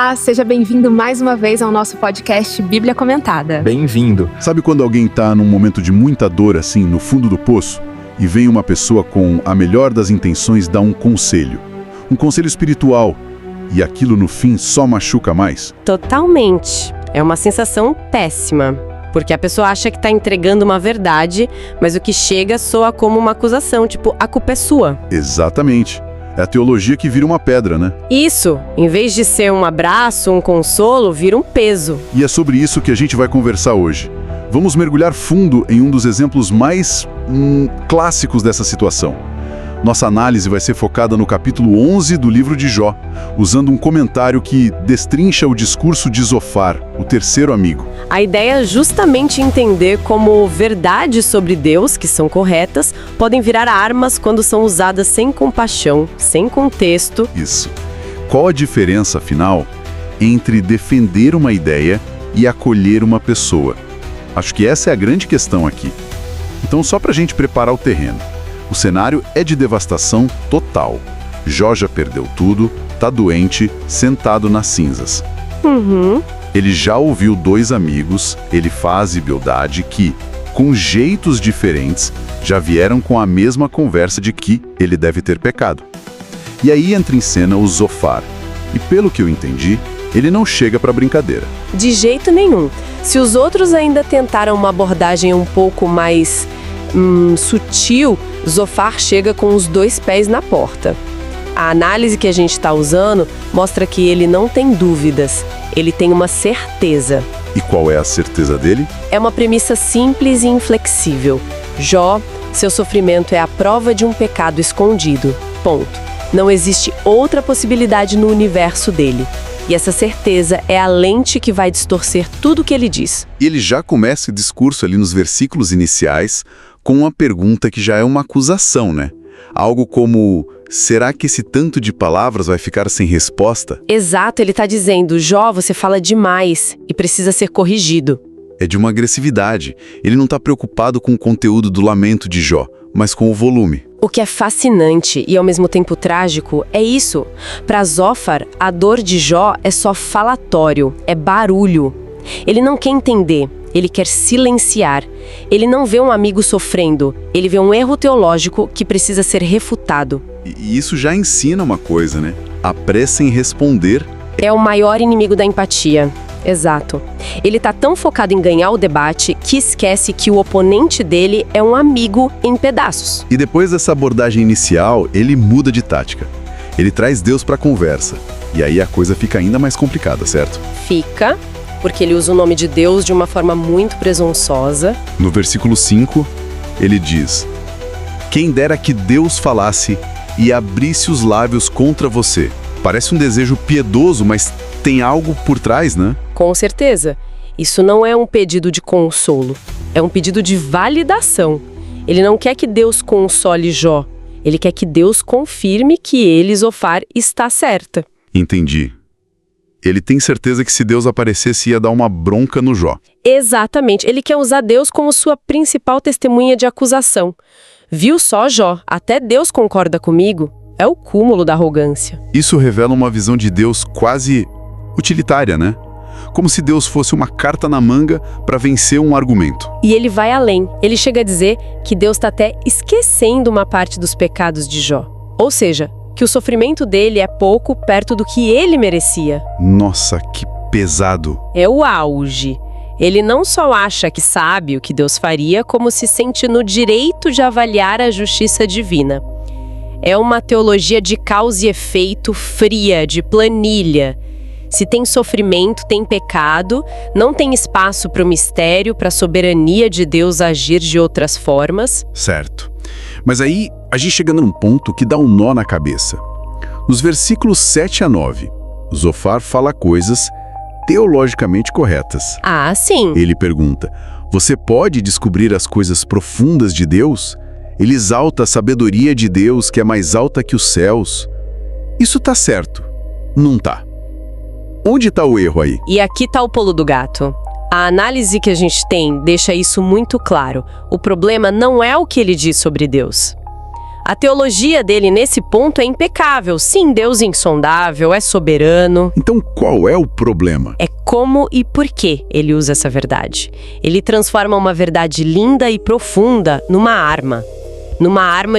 Olá, seja bem-vindo mais uma vez ao nosso podcast Bíblia Comentada. Bem-vindo. Sabe quando alguém está num momento de muita dor, assim, no fundo do poço, e vem uma pessoa com a melhor das intenções dar um conselho espiritual, e aquilo no fim só machuca mais? Totalmente. É uma sensação péssima, porque a pessoa acha que está entregando uma verdade, mas o que chega soa como uma acusação, tipo, a culpa é sua. Exatamente. É a teologia que vira uma pedra, né? Isso, em vez de ser um abraço, um consolo, vira um peso. E é sobre isso que a gente vai conversar hoje. Vamos mergulhar fundo em um dos exemplos mais clássicos dessa situação. Nossa análise vai ser focada no capítulo 11 do livro de Jó, usando um comentário que destrincha o discurso de Zofar, o terceiro amigo. A ideia é justamente entender como verdades sobre Deus, que são corretas, podem virar armas quando são usadas sem compaixão, sem contexto. Isso. Qual a diferença, afinal, entre defender uma ideia e acolher uma pessoa? Acho que essa é a grande questão aqui. Então, só para a gente preparar o terreno. O cenário é de devastação total. Jó já perdeu tudo, tá doente, sentado nas cinzas. Ele já ouviu dois amigos, Elifaz e Bildade, que, com jeitos diferentes, já vieram com a mesma conversa de que ele deve ter pecado. E aí entra em cena o Zofar. E pelo que eu entendi, ele não chega para brincadeira. De jeito nenhum. Se os outros ainda tentaram uma abordagem um pouco mais sutil, Zofar chega com os dois pés na porta. A análise que a gente está usando mostra que ele não tem dúvidas, ele tem uma certeza. E qual é a certeza dele? É uma premissa simples e inflexível. Jó, seu sofrimento é a prova de um pecado escondido. Ponto. Não existe outra possibilidade no universo dele. E essa certeza é a lente que vai distorcer tudo o que ele diz. E ele já começa o discurso ali nos versículos iniciais com uma pergunta que já é uma acusação, né? Algo como, será que esse tanto de palavras vai ficar sem resposta? Exato, ele está dizendo, Jó, você fala demais e precisa ser corrigido. É de uma agressividade. Ele não está preocupado com o conteúdo do lamento de Jó, mas com o volume. O que é fascinante e ao mesmo tempo trágico é isso. Para Zofar, a dor de Jó é só falatório, é barulho. Ele não quer entender, ele quer silenciar. Ele não vê um amigo sofrendo, ele vê um erro teológico que precisa ser refutado. E isso já ensina uma coisa, né? A pressa em responder é o maior inimigo da empatia. Exato. Ele tá tão focado em ganhar o debate que esquece que o oponente dele é um amigo em pedaços. E depois dessa abordagem inicial, ele muda de tática. Ele traz Deus para a conversa. E aí a coisa fica ainda mais complicada, certo? Fica, porque ele usa o nome de Deus de uma forma muito presunçosa. No versículo 5, ele diz: quem dera que Deus falasse e abrisse os lábios contra você. Parece um desejo piedoso, mas tem algo por trás, né? Com certeza. Isso não é um pedido de consolo, é um pedido de validação. Ele não quer que Deus console Jó, ele quer que Deus confirme que ele, Zofar, está certa. Entendi. Ele tem certeza que se Deus aparecesse ia dar uma bronca no Jó. Exatamente, ele quer usar Deus como sua principal testemunha de acusação. Viu só, Jó, até Deus concorda comigo. É o cúmulo da arrogância. Isso revela uma visão de Deus quase utilitária, né? Como se Deus fosse uma carta na manga para vencer um argumento. E ele vai além. Ele chega a dizer que Deus está até esquecendo uma parte dos pecados de Jó. Ou seja, que o sofrimento dele é pouco perto do que ele merecia. Nossa, que pesado. É o auge. Ele não só acha que sabe o que Deus faria, como se sente no direito de avaliar a justiça divina. É uma teologia de causa e efeito fria, de planilha. Se tem sofrimento, tem pecado, não tem espaço para o mistério, para a soberania de Deus agir de outras formas. Certo. Mas aí a gente chega num ponto que dá um nó na cabeça. Nos versículos 7 a 9, Zofar fala coisas teologicamente corretas. Ah, sim. Ele pergunta, você pode descobrir as coisas profundas de Deus? Ele exalta a sabedoria de Deus, que é mais alta que os céus. Isso tá certo? Não tá. Onde tá o erro aí? E aqui tá o pulo do gato. A análise que a gente tem deixa isso muito claro. O problema não é o que ele diz sobre Deus. A teologia dele nesse ponto é impecável. Sim, Deus é insondável, é soberano. Então qual é o problema? É como e por que ele usa essa verdade. Ele transforma uma verdade linda e profunda numa arma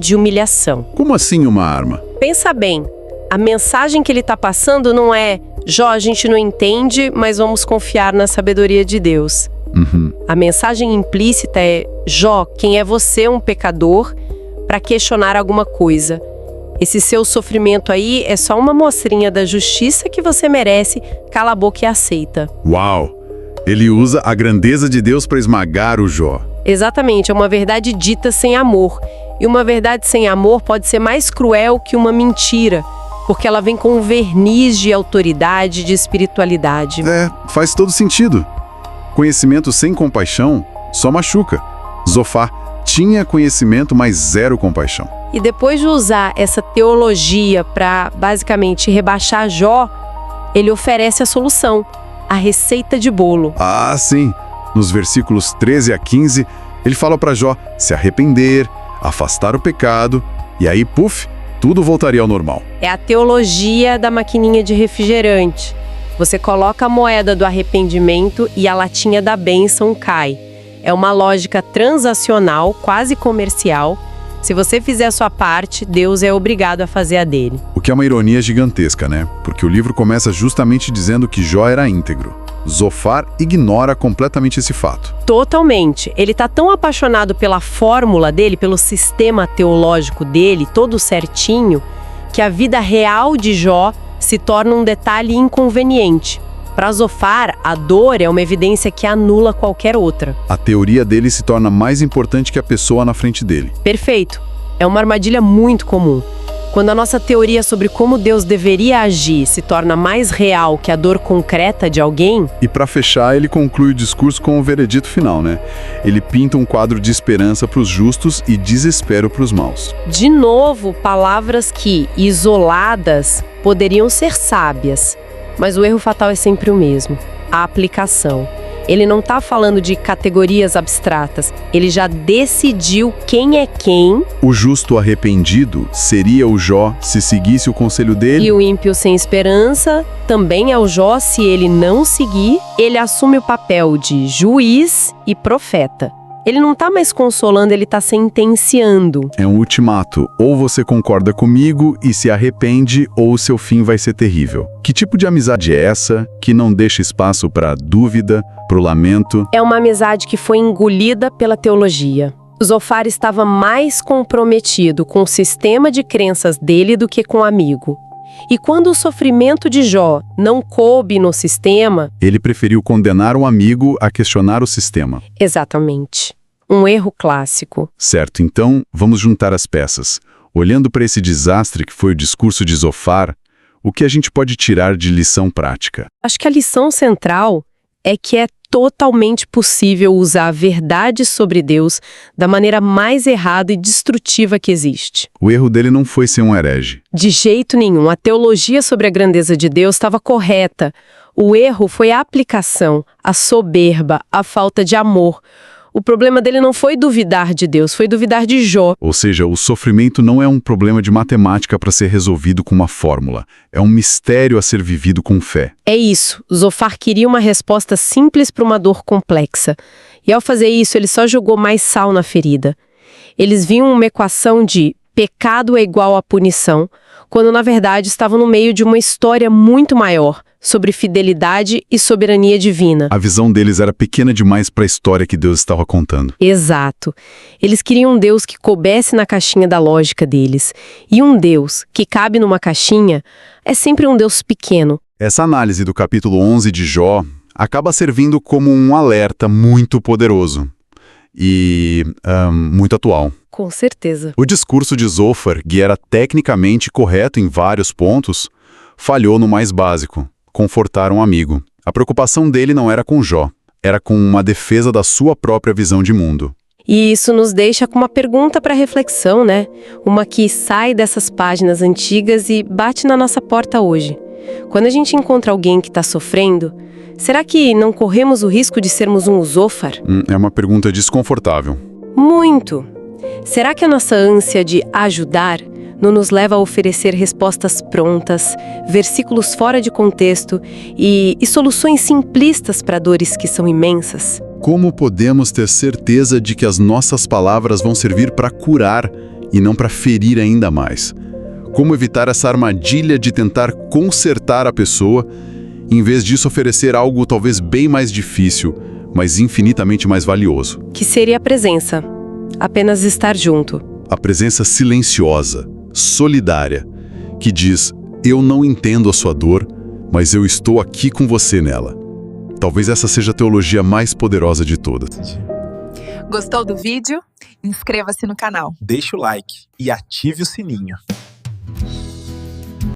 de humilhação. Como assim uma arma? Pensa bem, a mensagem que ele está passando não é Jó, a gente não entende, mas vamos confiar na sabedoria de Deus. A mensagem implícita é Jó, quem é você, um pecador, para questionar alguma coisa. Esse seu sofrimento aí é só uma mostrinha da justiça que você merece, cala a boca e aceita. Uau! Ele usa a grandeza de Deus para esmagar o Jó. Exatamente, é uma verdade dita sem amor. E uma verdade sem amor pode ser mais cruel que uma mentira, porque ela vem com um verniz de autoridade, de espiritualidade. Faz todo sentido. Conhecimento sem compaixão só machuca. Zofar tinha conhecimento, mas zero compaixão. E depois de usar essa teologia para basicamente rebaixar Jó, ele oferece a solução, a receita de bolo. Ah, sim. Nos versículos 13 a 15, ele fala para Jó se arrepender, afastar o pecado, e aí, puf, tudo voltaria ao normal. É a teologia da maquininha de refrigerante. Você coloca a moeda do arrependimento e a latinha da bênção cai. É uma lógica transacional, quase comercial. Se você fizer a sua parte, Deus é obrigado a fazer a dele. O que é uma ironia gigantesca, né? Porque o livro começa justamente dizendo que Jó era íntegro. Zofar ignora completamente esse fato. Totalmente. Ele está tão apaixonado pela fórmula dele, pelo sistema teológico dele, todo certinho, que a vida real de Jó se torna um detalhe inconveniente. Para Zofar, a dor é uma evidência que anula qualquer outra. A teoria dele se torna mais importante que a pessoa na frente dele. Perfeito. É uma armadilha muito comum. Quando a nossa teoria sobre como Deus deveria agir se torna mais real que a dor concreta de alguém... E para fechar, ele conclui o discurso com o veredito final, né? Ele pinta um quadro de esperança para os justos e desespero para os maus. De novo, palavras que, isoladas, poderiam ser sábias. Mas o erro fatal é sempre o mesmo, a aplicação. Ele não está falando de categorias abstratas, ele já decidiu quem é quem. O justo arrependido seria o Jó se seguisse o conselho dele. E o ímpio sem esperança também é o Jó se ele não seguir. Ele assume o papel de juiz e profeta. Ele não está mais consolando, ele está sentenciando. É um ultimato. Ou você concorda comigo e se arrepende, ou o seu fim vai ser terrível. Que tipo de amizade é essa que não deixa espaço para dúvida, para o lamento? É uma amizade que foi engolida pela teologia. Zofar estava mais comprometido com o sistema de crenças dele do que com o amigo. E quando o sofrimento de Jó não coube no sistema... Ele preferiu condenar um amigo a questionar o sistema. Exatamente. Um erro clássico. Certo, então vamos juntar as peças. Olhando para esse desastre que foi o discurso de Zofar, o que a gente pode tirar de lição prática? Acho que a lição central é que é totalmente possível usar a verdade sobre Deus da maneira mais errada e destrutiva que existe. O erro dele não foi ser um herege. De jeito nenhum. A teologia sobre a grandeza de Deus estava correta. O erro foi a aplicação, a soberba, a falta de amor. O problema dele não foi duvidar de Deus, foi duvidar de Jó. Ou seja, o sofrimento não é um problema de matemática para ser resolvido com uma fórmula. É um mistério a ser vivido com fé. É isso. Zofar queria uma resposta simples para uma dor complexa. E ao fazer isso, ele só jogou mais sal na ferida. Eles viam uma equação de pecado é igual a punição, quando na verdade estavam no meio de uma história muito maior, sobre fidelidade e soberania divina. A visão deles era pequena demais para a história que Deus estava contando. Exato. Eles queriam um Deus que coubesse na caixinha da lógica deles. E um Deus que cabe numa caixinha é sempre um Deus pequeno. Essa análise do capítulo 11 de Jó acaba servindo como um alerta muito poderoso e muito atual. Com certeza. O discurso de Zofar, que era tecnicamente correto em vários pontos, falhou no mais básico: confortar um amigo. A preocupação dele não era com Jó, era com uma defesa da sua própria visão de mundo. E isso nos deixa com uma pergunta para reflexão, né? Uma que sai dessas páginas antigas e bate na nossa porta hoje. Quando a gente encontra alguém que está sofrendo, será que não corremos o risco de sermos um Zofar? É uma pergunta desconfortável. Muito. Será que a nossa ânsia de ajudar não nos leva a oferecer respostas prontas, versículos fora de contexto e soluções simplistas para dores que são imensas? Como podemos ter certeza de que as nossas palavras vão servir para curar e não para ferir ainda mais? Como evitar essa armadilha de tentar consertar a pessoa, em vez disso oferecer algo talvez bem mais difícil, mas infinitamente mais valioso? Que seria a presença. Apenas estar junto. A presença silenciosa, solidária, que diz: eu não entendo a sua dor, mas eu estou aqui com você nela. Talvez essa seja a teologia mais poderosa de todas. Gostou do vídeo? Inscreva-se no canal. Deixe o like e ative o sininho.